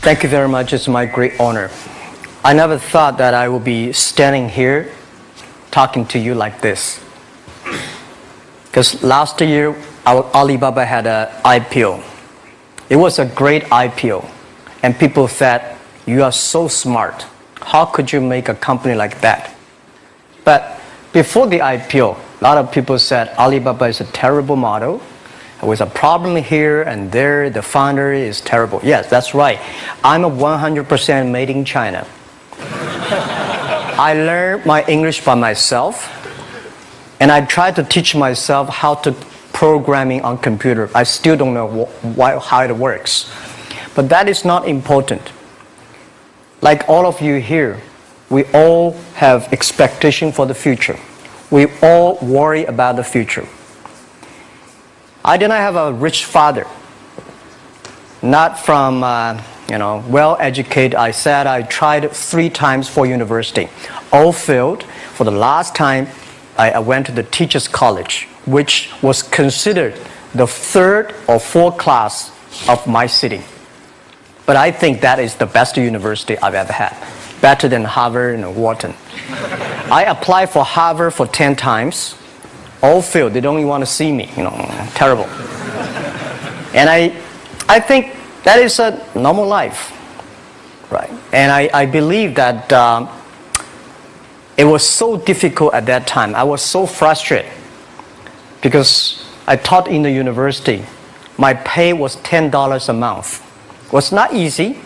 Thank you very much. It's my great honor. I never thought that I would be standing here talking to you like this. Because last year, Alibaba had an IPO. It was a great IPO. And people said, you are so smart. How could you make a company like that? But before the IPO, a lot of people said Alibaba is a terrible model. There was a problem here and there. The founder is terrible. Yes, that's right. I'm a 100% made in China. I learned my English by myself. And I tried to teach myself how to programming on computer. I still don't know how it works. But that is not important. Like all of you here, we all have expectation for the future. We all worry about the future. I did not have a rich father. Not from, well-educated. I said I tried 3 times for university. All failed. For the last time, I went to the teacher's college, which was considered the 3rd or 4th class of my city. But I think that is the best university I've ever had. Better than Harvard and Wharton. I applied for Harvard for 10 times. All failed. They don't even want to see me. Terrible. And I think that is a normal life. Right? And I believe that it was so difficult at that time. I was so frustrated because I taught in the university. My pay was $10 a month. It was not easy,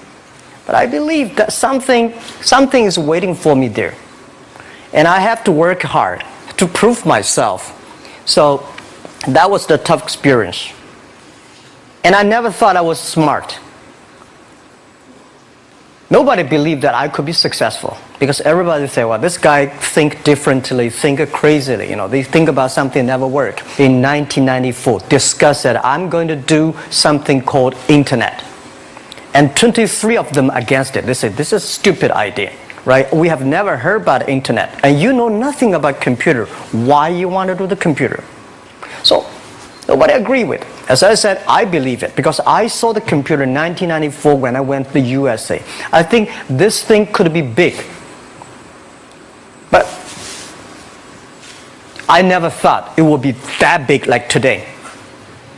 but I believe that something is waiting for me there. And I have to work hard to prove myself. So that was the tough experience. And I never thought I was smart. Nobody believed that I could be successful because everybody say, well, this guy think differently, think crazily. They think about something never work. In 1994, discussed that I'm going to do something called internet. And 23 of them against it. They said, this is a stupid idea, right? We have never heard about internet. And you know nothing about computer. Why you want to do the computer? So nobody agreed with it. As I said, I believe it because I saw the computer in 1994 when I went to the USA. I think this thing could be big. But I never thought it would be that big like today.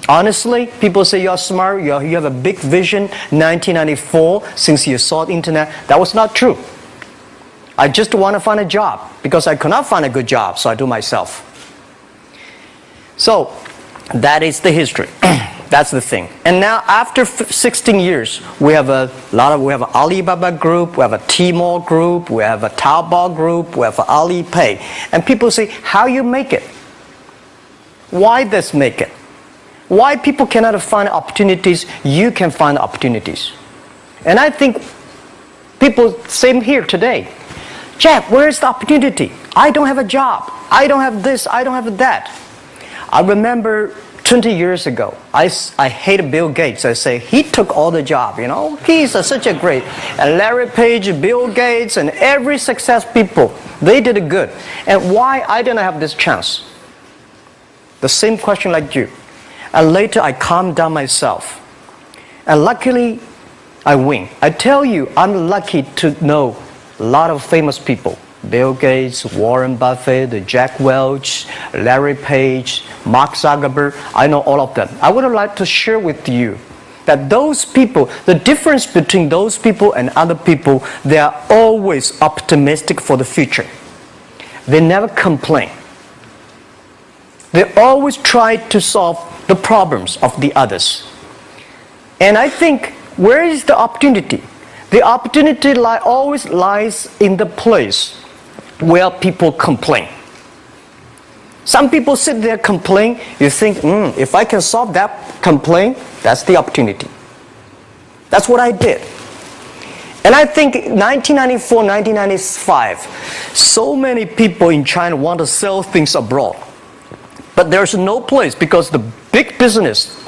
Honestly, people say you're smart, you have a big vision. 1994, since you saw the internet, that was not true. I just want to find a job because I could not find a good job, so I do myself. So that is the history. That's the thing. And now after 16 years, we have an Alibaba group, we have a Tmall group, we have a Taobao group, we have an Alipay. And people say, how you make it? Why this make it? Why people cannot find opportunities, you can find opportunities. And I think people, same here today. Jack, where is the opportunity? I don't have a job. I don't have this, I don't have that. I remember 20 years ago, I hated Bill Gates. I say, he took all the job, He's such a great. And Larry Page, Bill Gates, and every success people, they did it good. And why I didn't have this chance? The same question like you. And later I calmed down myself. And luckily, I win. I tell you, I'm lucky to know a lot of famous people. Bill Gates, Warren Buffett, Jack Welch, Larry Page, Mark Zuckerberg. I know all of them. I would like to share with you that those people, the difference between those people and other people, they are always optimistic for the future. They never complain. They always try to solve the problems of the others. And I think, where is the opportunity? The opportunity always lies in the place where people complain. Some people sit there complain. You think, if I can solve that complaint, that's the opportunity. That's what I did. And I think 1994, 1995, so many people in China want to sell things abroad. But there's no place because the big business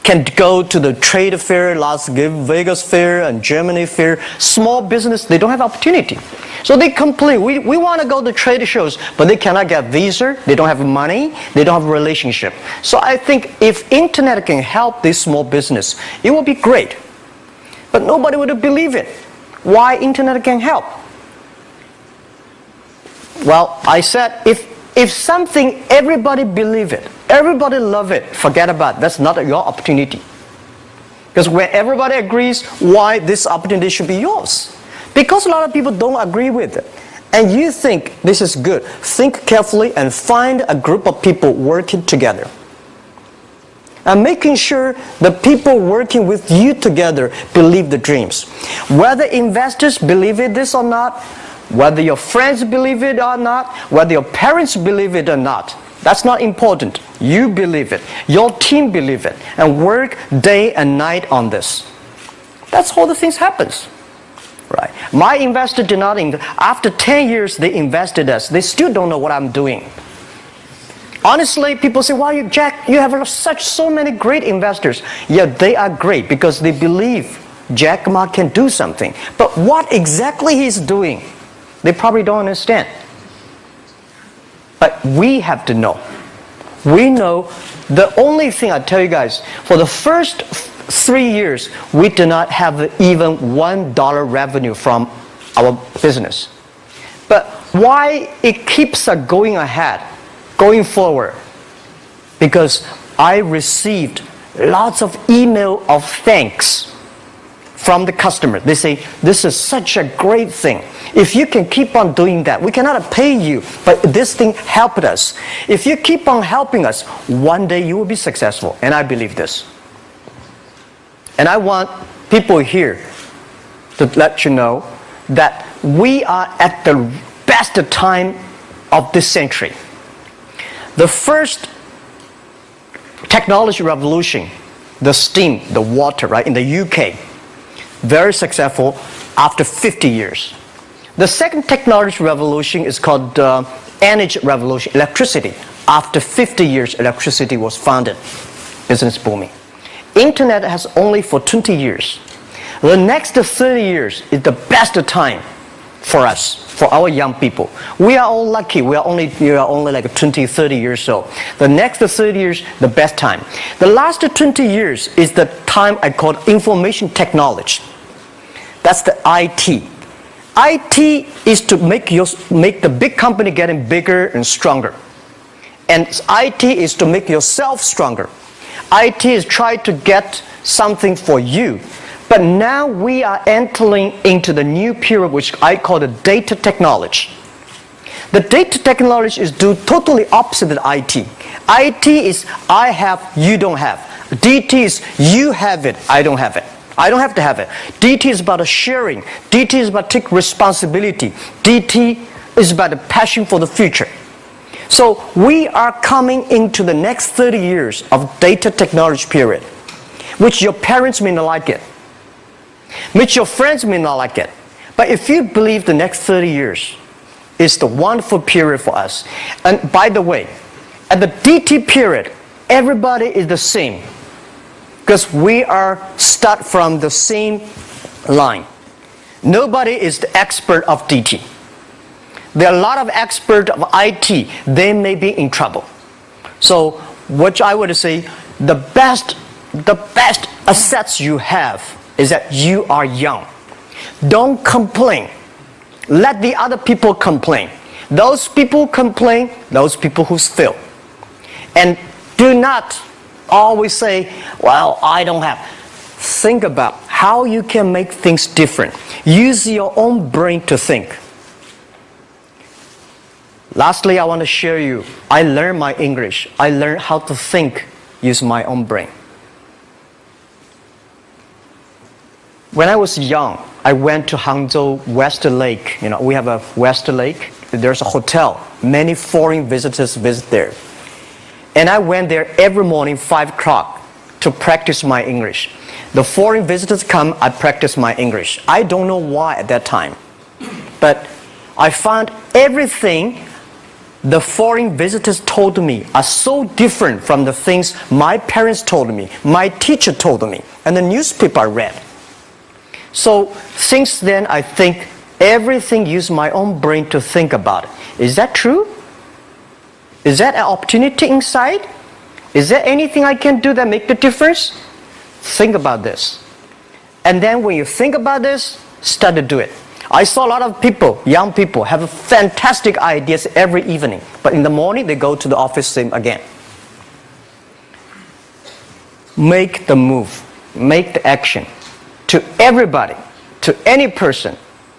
can go to the trade fair, Las Vegas fair, and Germany fair. Small business, they don't have opportunity. So they complain, we want to go to trade shows, but they cannot get visa, they don't have money, they don't have a relationship. So I think if internet can help this small business, it will be great. but nobody would believe it. Why internet can help? Well, I said if something everybody believe it, everybody love it, forget about it. That's not your opportunity. Because when everybody agrees, why this opportunity should be yours? Because a lot of people don't agree with it. And you think this is good. Think carefully and find a group of people working together. And making sure the people working with you together believe the dreams. Whether investors believe it this or not, whether your friends believe it or not, whether your parents believe it or not, that's not important. You believe it. Your team believe it. And work day and night on this. That's how the things happens. Right. My investor did not invest. After 10 years, they invested us. They still don't know what I'm doing. Honestly, people say, "Why, Jack, you have so many great investors." Yeah, they are great because they believe Jack Ma can do something. But what exactly he's doing, they probably don't understand. But we have to know. We know the only thing I tell you guys, for the first 3 years, we do not have even $1 revenue from our business. But why it keeps us going ahead, going forward? Because I received lots of email of thanks from the customer. They say, "This is such a great thing. If you can keep on doing that, we cannot pay you, but this thing helped us. If you keep on helping us, one day you will be successful." And I believe this. And I want people here to let you know that we are at the best time of this century. The first technology revolution, the steam, the water, right, in the UK, very successful after 50 years. The second technology revolution is called energy revolution, electricity. After 50 years, electricity was founded, business booming. Internet has only for 20 years. The next 30 years is the best time for us, for our young people. We are all lucky. We are only like 20, 30 years old. The next 30 years, the best time. The last 20 years is the time I call information technology. That's the IT. IT is to make the big company getting bigger and stronger. And IT is to make yourself stronger. IT is trying to get something for you. But now we are entering into the new period which I call the data technology. The data technology is totally opposite of IT. IT is I have, you don't have. DT is you have it, I don't have it. I don't have to have it. DT is about sharing. DT is about taking responsibility. DT is about the passion for the future. So we are coming into the next 30 years of data technology period, which your parents may not like it, which your friends may not like it. But if you believe the next 30 years is the wonderful period for us. And by the way, at the DT period, everybody is the same. Because we are start from the same line. Nobody is the expert of DT. There are a lot of experts of IT. They may be in trouble. So what I would say, the best assets you have is that you are young. Don't complain. Let the other people complain. Those people complain, those people who fail. And do not always say, "Well, I don't have." Think about how you can make things different. Use your own brain to think. Lastly, I want to share you, I learned my English. I learned how to think, use my own brain. When I was young, I went to Hangzhou West Lake. You know, we have a West Lake. There's a hotel. Many foreign visitors visit there. And I went there every morning, 5 o'clock, to practice my English. The foreign visitors come, I practice my English. I don't know why at that time. But I found everything the foreign visitors told me are so different from the things my parents told me, my teacher told me, and the newspaper I read. So since then, I think everything use my own brain to think about it. Is that true? Is that an opportunity inside? Is there anything I can do that make the difference? Think about this. And then when you think about this, start to do it. I saw a lot of people, young people, have fantastic ideas every evening. But in the morning, they go to the office same again. Make the move. Make the action. To everybody, to any person,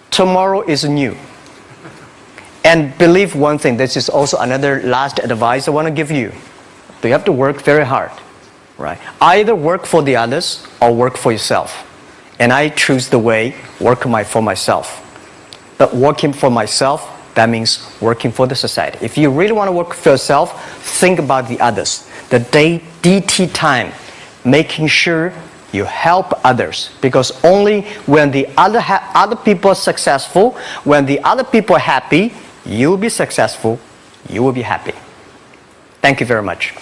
tomorrow is new. And believe one thing, this is also another last advice I want to give you. You have to work very hard, right? Either work for the others or work for yourself. And I choose the way, work for myself. But working for myself, that means working for the society. If you really want to work for yourself, think about the others. The DT time, making sure you help others. Because only when the other people are successful, when the other people are happy, you will be successful, you will be happy. Thank you very much.